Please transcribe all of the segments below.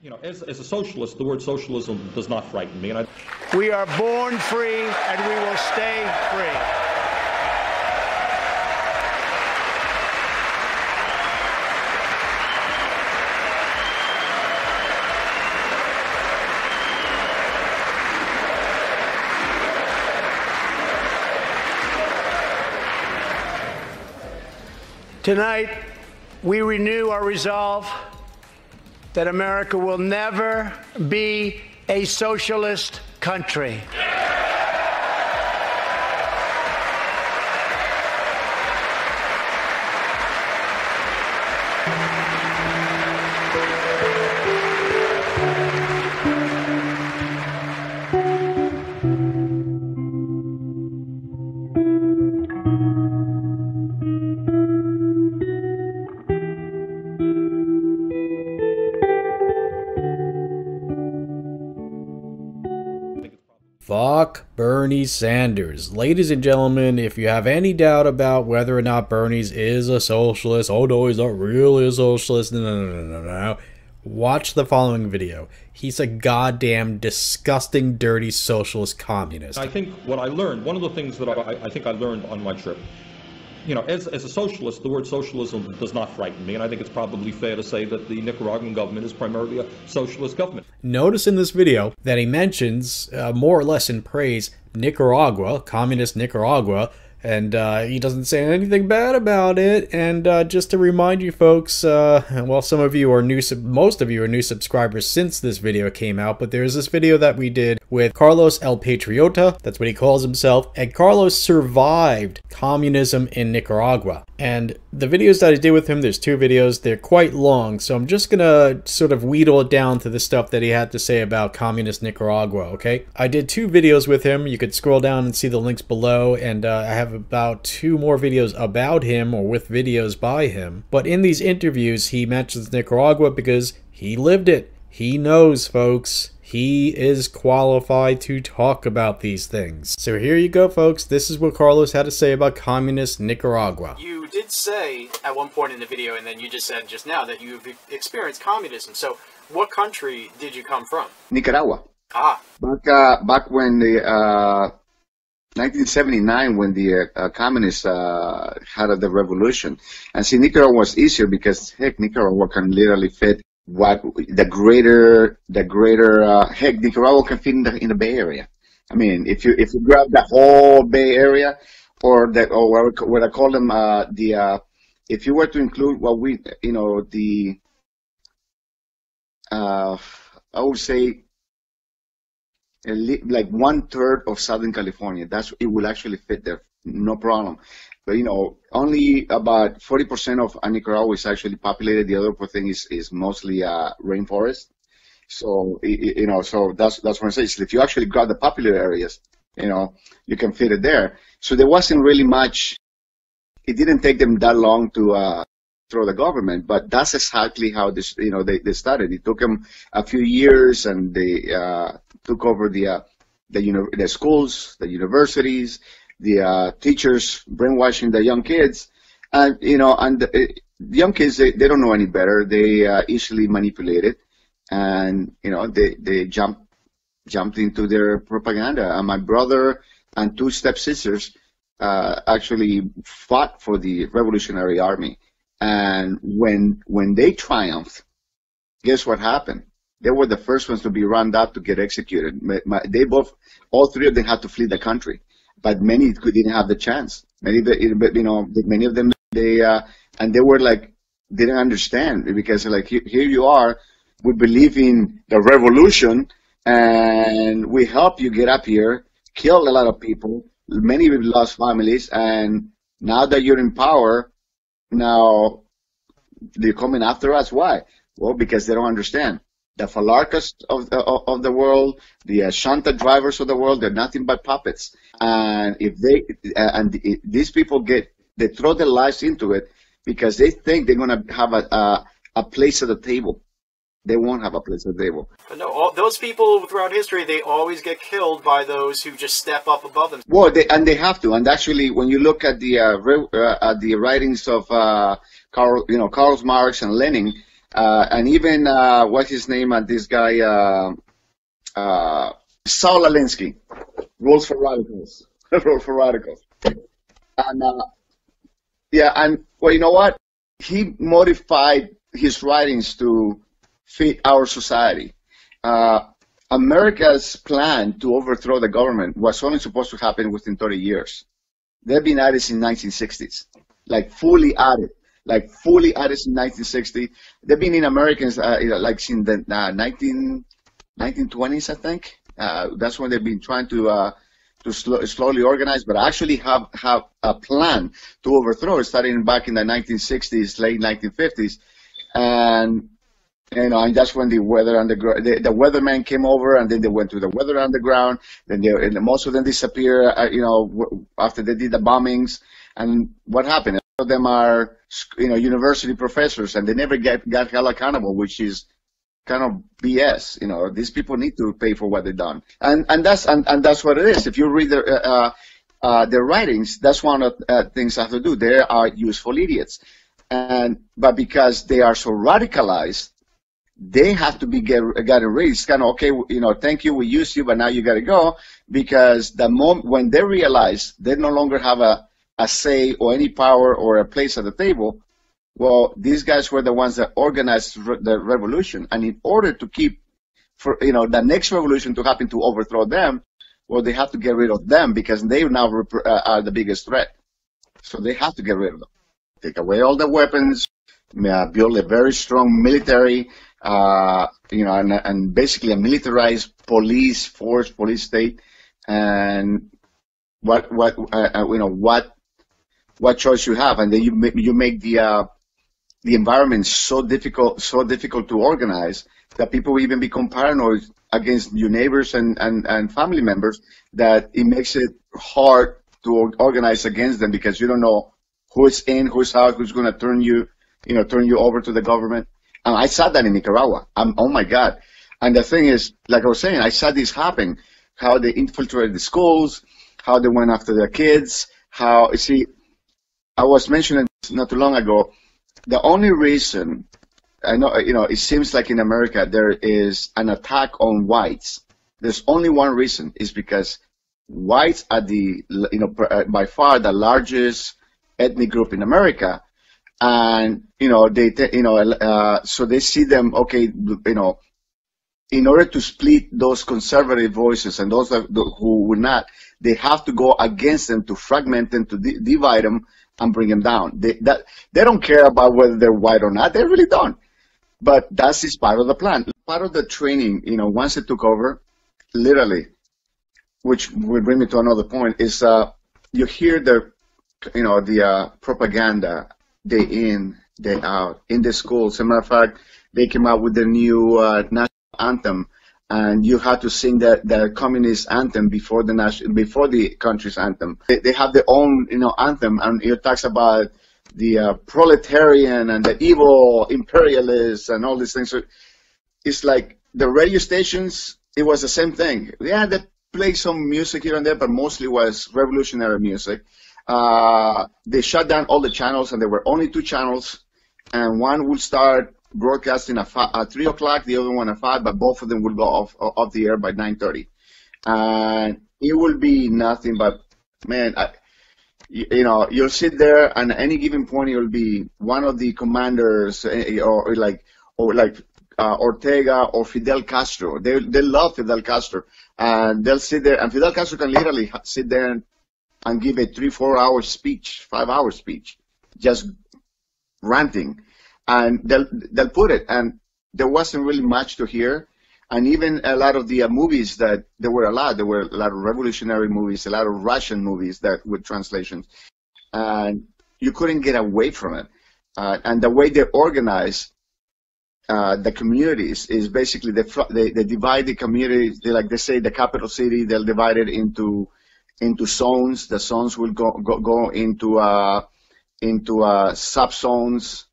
You know, as a socialist, the word socialism does not frighten me. And we are born free, and we will stay free. Tonight, we renew our resolve that America will never be a socialist country. Fuck Bernie Sanders. Ladies and gentlemen, if you have any doubt about whether or not Bernie is a socialist, oh no, he's not really a socialist, no. Watch the following video. He's a goddamn disgusting, dirty socialist communist. I think what I learned, one of the things that I think I learned on my trip, you know, as a socialist, the word socialism does not frighten me, and I think it's probably fair to say that the Nicaraguan government is primarily a socialist government. Notice in this video that he mentions, more or less in praise, Nicaragua, communist Nicaragua, and he doesn't say anything bad about it. And just to remind you folks, well, some of you are new, most of you are new subscribers since this video came out, but there's this video that we did with Carlos El Patriota, that's what he calls himself, and Carlos survived communism in Nicaragua. And the videos that I did with him, there's two videos, they're quite long, so I'm just gonna sort of wheedle it down to the stuff that he had to say about communist Nicaragua, okay? I did two videos with him. You could scroll down and see the links below, and I have about 2 more videos about him, or with videos by him. But in these interviews, he mentions Nicaragua because he lived it. He knows, folks. He is qualified to talk about these things. So here you go, folks. This is what Carlos had to say about communist Nicaragua. You did say at one point in the video, and then you just said just now, that you've experienced communism. So what country did you come from? Nicaragua. Ah. Back when the 1979, when the communists had the revolution. And see, Nicaragua was easier because, heck, Nicaragua can literally fit what the greater heck, Nicaragua can fit in the Bay Area. I mean, if you grab the whole Bay Area, or what I call them, if you were to include what we, you know, I would say like 1/3 of Southern California, it will actually fit there, no problem. But, you know, only about 40% of Nicaragua is actually populated. The other thing is mostly rainforest. So, you know, so that's what I'm saying. So if you actually grab the popular areas, you know, you can fit it there. So there wasn't really much. It didn't take them that long to throw the government, but that's exactly how this, you know, they started. It took them a few years, and they took over the schools, the universities, the teachers brainwashing the young kids, and you know, and the young kids, they don't know any better. They easily manipulated, and you know, they jumped into their propaganda. And my brother and 2 stepsisters actually fought for the Revolutionary Army, and when they triumphed, guess what happened? They were the first ones to be rounded up to get executed. All 3 of them had to flee the country. But many didn't have the chance. Many of them, and they were like, didn't understand, because like, here you are, we believe in the revolution, and we help you get up here, killed a lot of people, many of you lost families, and now that you're in power, now they're coming after us. Why? Well, because they don't understand. The Falarcas of the world, the Shanta drivers of the world, they're nothing but puppets. And if these people they throw their lives into it because they think they're going to have a place at the table. They won't have a place at the table. But no, those people throughout history, they always get killed by those who just step up above them. Well, they have to. And actually, when you look at the writings of Karl Marx and Lenin, And even what's his name? This guy, Saul Alinsky, Rules for Radicals, Rules for Radicals. And yeah, and well, you know what? He modified his writings to fit our society. America's plan to overthrow the government was only supposed to happen within 30 years. They've been at it since 1960s, like fully at it since 1960. They've been in Americans like since the 1920s, I think. That's when they've been trying to slowly organize, but actually have a plan to overthrow it, starting back in the 1960s, late 1950s, and and that's when the weatherman came over, and then they went to the weather underground. Then and most of them disappear, after they did the bombings. And what happened? A lot of them are, university professors, and they never got held accountable, which is kind of BS. These people need to pay for what they've done, and that's what it is. If you read their writings, that's one of the things I have to do. They are useful idiots, but because they are so radicalized, they have to be gotten rid. It's kind of okay, thank you, we used you, but now you got to go, because the moment when they realize they no longer have a say or any power or a place at the table. Well, these guys were the ones that organized the revolution, and in order to keep, the next revolution to happen to overthrow them, well, they have to get rid of them, because they now are the biggest threat. So they have to get rid of them. Take away all the weapons, build a very strong military, and basically a militarized police force, police state, and what choice you have, and then you make the environment so difficult to organize that people will even become paranoid against your neighbors and family members, that it makes it hard to organize against them, because you don't know who's in, who's out, who's going to turn you over to the government. And I saw that in Nicaragua. Oh my God. And the thing is, like I was saying, I saw this happen, how they infiltrated the schools, how they went after the kids, I was mentioning not too long ago, the only reason, I know, it seems like in America there is an attack on whites. There's only one reason, is because whites are by far the largest ethnic group in America. And, so they see them, okay, in order to split those conservative voices and those who would not, they have to go against them, to fragment them, to divide them and bring them down. They don't care about whether they're white or not. They really don't. But that is part of the plan. Part of the training, once it took over, literally, which will bring me to another point, is you hear the propaganda day in, day out, in the schools. As a matter of fact, they came out with the new national anthem, and you had to sing the communist anthem before the country's anthem. They have their own, anthem, and it talks about the proletarian and the evil imperialists and all these things. So it's like the radio stations, it was the same thing. Yeah, they played some music here and there, but mostly was revolutionary music. They shut down all the channels, and there were only 2 channels, and one would start broadcasting at 3 o'clock, the other one at 5, but both of them will go off the air by 9:30. And it will be nothing but, man, you'll sit there, and at any given point, it will be one of the commanders, or like Ortega or Fidel Castro. They love Fidel Castro, and they'll sit there, and Fidel Castro can literally sit there and give a 3-4 hour speech, 5 hour speech, just ranting. And they'll put it, and there wasn't really much to hear. And even a lot of the movies there were a lot of revolutionary movies, a lot of Russian movies with translations, and you couldn't get away from it. And the way they organize the communities is basically they divide the communities. They say the capital city, they'll divide it into zones. The zones will go into sub-zones,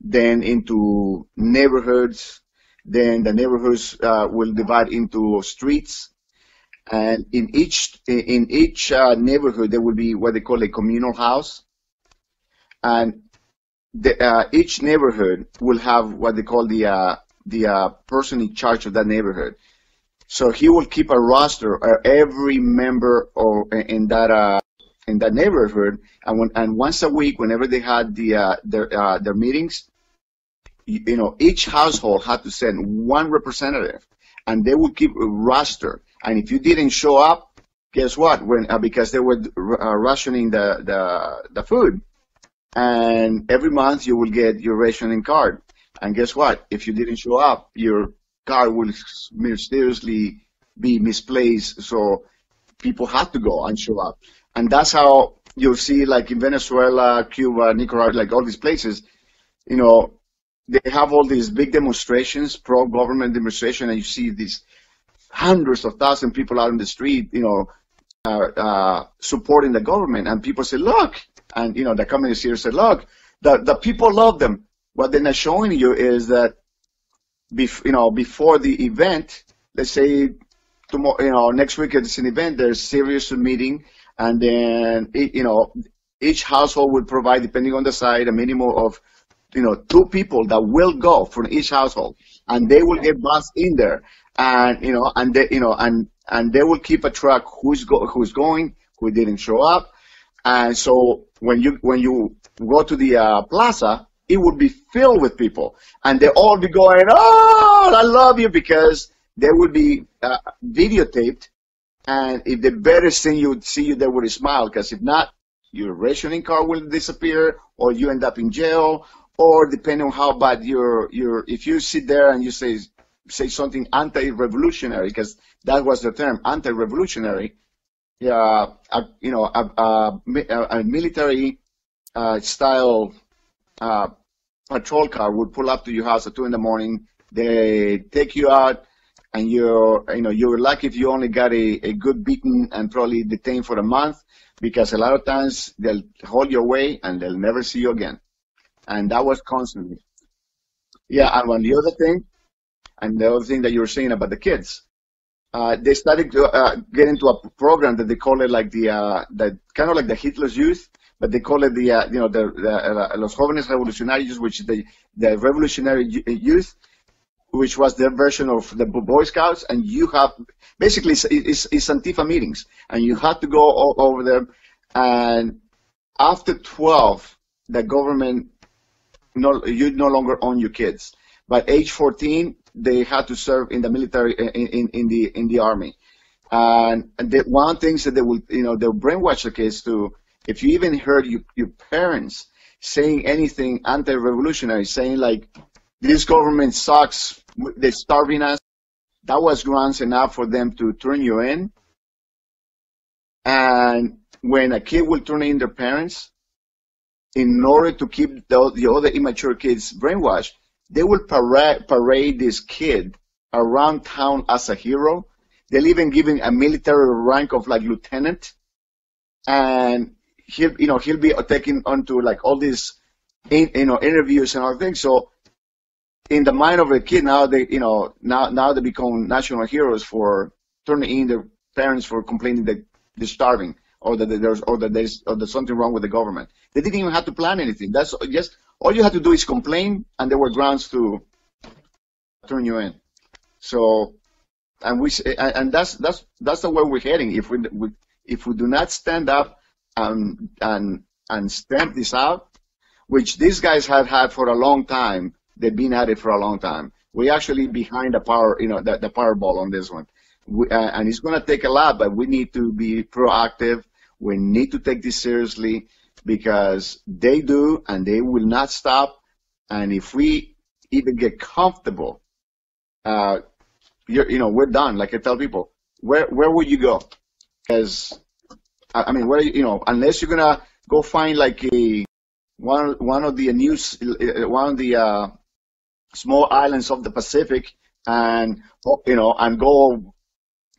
then into neighborhoods, then the neighborhoods will divide into streets, and in each neighborhood there will be what they call a communal house, and each neighborhood will have what they call the person in charge of that neighborhood. So he will keep a roster of every member in that neighborhood, and once a week, whenever they had their meetings, each household had to send one representative, and they would keep a roster. And if you didn't show up, guess what? Because they were rationing the food, and every month you will get your rationing card. And guess what? If you didn't show up, your card will mysteriously be misplaced. So people had to go and show up. And that's how you'll see, like in Venezuela, Cuba, Nicaragua, like all these places, they have all these big demonstrations, pro-government demonstration, and you see these hundreds of thousands of people out in the street, supporting the government. And people say, look, and, the communists here said, look, the people love them. What they're not showing you is that, before the event, let's say tomorrow, next week it's an event, there's a serious meeting, and then, each household will provide, depending on the site, a minimum of, 2 people that will go from each household, and they will get bussed in there, and, and they will keep a track who's going, who didn't show up, and so when you go to the plaza, it would be filled with people, and they all be going, oh, I love you, because they would be videotaped, and if they better see you, they would smile, because if not, your rationing card will disappear, or you end up in jail, or depending on how bad if you sit there and you say something anti-revolutionary, because that was the term, anti-revolutionary, a military style patrol car would pull up to your house at 2 in the morning. They take you out, and you're lucky if you only got a good beating and probably detained for a month, because a lot of times they'll hold your way and they'll never see you again. And that was constantly. Yeah, and the other thing that you were saying about the kids, they started to get into a program that they call it like the kind of like the Hitler's Youth, but they call it the Los Jóvenes Revolucionarios, which is the revolutionary youth, which was their version of the Boy Scouts, and you have basically it's Antifa meetings, and you have to go all over them. And after 12, the government you no longer own your kids. By age 14, they had to serve in the military in the army. And one thing that they will they'll brainwash the kids to. If you even heard your parents saying anything anti-revolutionary, saying like, this government sucks, they're starving us, that was grounds enough for them to turn you in. And when a kid will turn in their parents, in order to keep the other immature kids brainwashed, they will parade this kid around town as a hero. They'll even give him a military rank of like lieutenant. And he'll be taken onto like all these, interviews and all things. So in the mind of a kid, now they become national heroes for turning in their parents for complaining that they're starving or that there's something wrong with the government. They didn't even have to plan anything. That's just all you had to do is complain, and there were grounds to turn you in. So, and that's the way we're heading. If we do not stand up and stamp this out, which these guys have had for a long time. They've been at it for a long time. We're actually behind the Powerball on this one. And it's going to take a lot, but we need to be proactive. We need to take this seriously because they do, and they will not stop. And if we even get comfortable, we're done. Like I tell people, where would you go? Because, I mean, unless you're going to go find like one of the small islands of the Pacific and go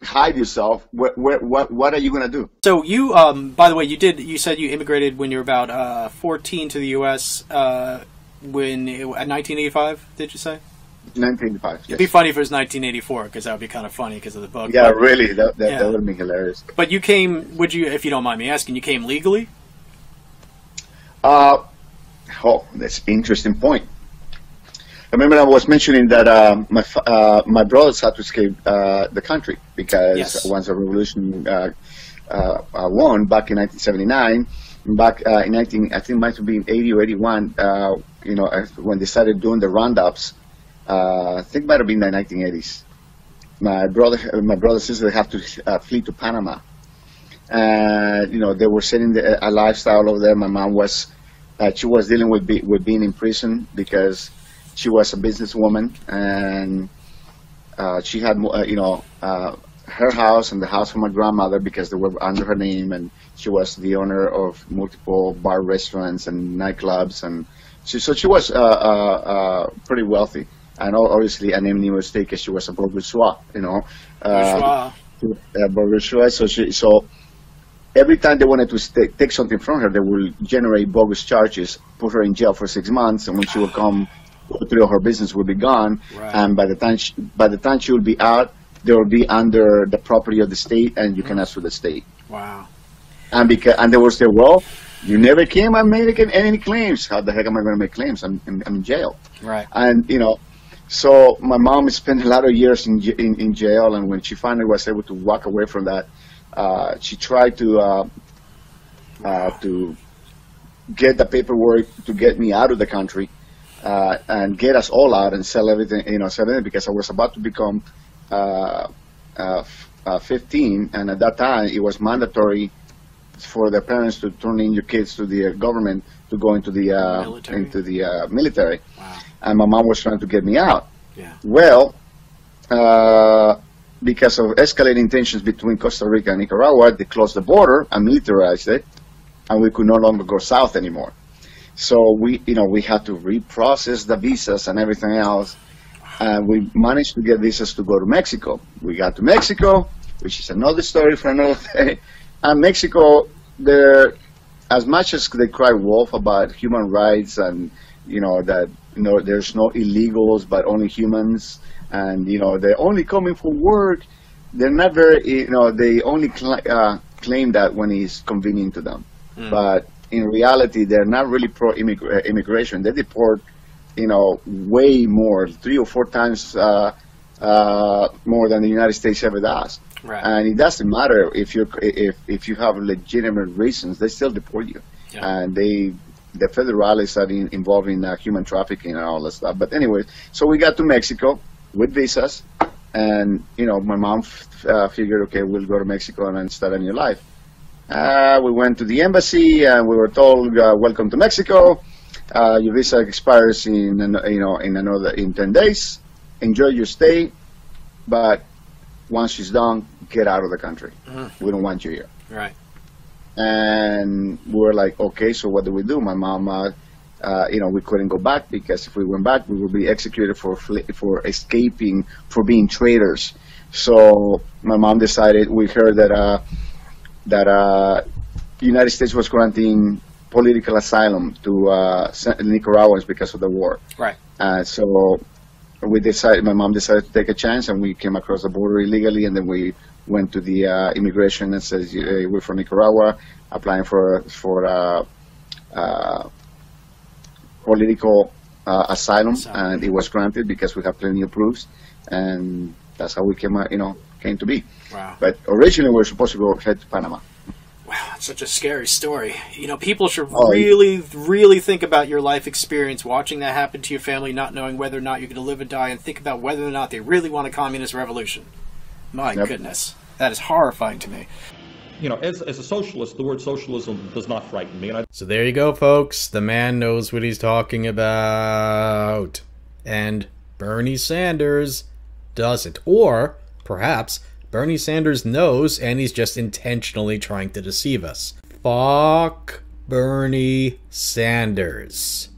hide yourself. What are you gonna do? So you, by the way, you said you immigrated when you were about 14 to the U.S. At 1985. Did you say? 1985. Yes. It'd be funny if it was 1984 because that would be kind of funny because of the book. Yeah, really, that would be hilarious. But you came, if you don't mind me asking, you came legally? Oh, that's an interesting point. Remember, I was mentioning that my brothers had to escape the country because Yes. once the revolution won back in 1979, back in 19, I think it might have been 80 or 81, when they started doing the roundups, I think it might have been the 1980s. My brother and sister have to flee to Panama. They were setting a lifestyle over there. My mom was, she was dealing with being in prison because she was a businesswoman, and she had, her house and the house of my grandmother because they were under her name, and she was the owner of multiple bar restaurants and nightclubs, and so she was pretty wealthy, and obviously an name mistake because she was a bourgeois, bourgeois. So every time they wanted to take something from her, they will generate bogus charges, put her in jail for 6 months, and when she will come, three of her business will be gone, Right. and by the time she will be out, they will be under the property of the state, and you can ask for the state. Wow. And they will say, well, you never came and made any claims. How the heck am I going to make claims? I'm in jail. Right. And so my mom spent a lot of years in jail, and when she finally was able to walk away from that, she tried to get the paperwork to get me out of the country, and get us all out and sell everything, because I was about to become 15, and at that time it was mandatory for the parents to turn in your kids to the government to go into the military. Wow. And my mom was trying to get me out. Yeah. Well, because of escalating tensions between Costa Rica and Nicaragua, they closed the border and militarized it, and we could no longer go south anymore. So we had to reprocess the visas and everything else, and we managed to get visas to go to Mexico. We got to Mexico, which is another story for another day. And Mexico, as much as they cry wolf about human rights and there's no illegals but only humans, and they're only coming for work, they're not very, they only claim that when it's convenient to them. But in reality, they're not really pro-immigration. They deport, way more, 3 or 4 times more than the United States ever does. Right. And it doesn't matter if you have legitimate reasons, they still deport you. Yeah. And the federales are involved in human trafficking and all that stuff. But anyways, so we got to Mexico with visas, and my mom figured, okay, we'll go to Mexico and start a new life. We went to the embassy and we were told, welcome to Mexico. Your visa expires in 10 days. Enjoy your stay, but once she's done, get out of the country. We don't want you here. Right. And we were like, okay, so what do we do? My mom, we couldn't go back because if we went back, we would be executed for escaping, for being traitors. So my mom decided, we heard that the United States was granting political asylum to Nicaraguans because of the war. Right. So my mom decided to take a chance, and we came across the border illegally, and then we went to the immigration and says, we're from Nicaragua, applying for political asylum, and it was granted because we have plenty of proofs, and that's how we came to be. Wow. But originally we were supposed to head to Panama. Wow, it's such a scary story. People should really think about your life experience, watching that happen to your family, not knowing whether or not you're going to live or die, and think about whether or not they really want a communist revolution. My goodness. That is horrifying to me. As a socialist, the word socialism does not frighten me. So there you go, folks. The man knows what he's talking about. And Bernie Sanders doesn't. Or, perhaps, Bernie Sanders knows and he's just intentionally trying to deceive us. Fuck Bernie Sanders.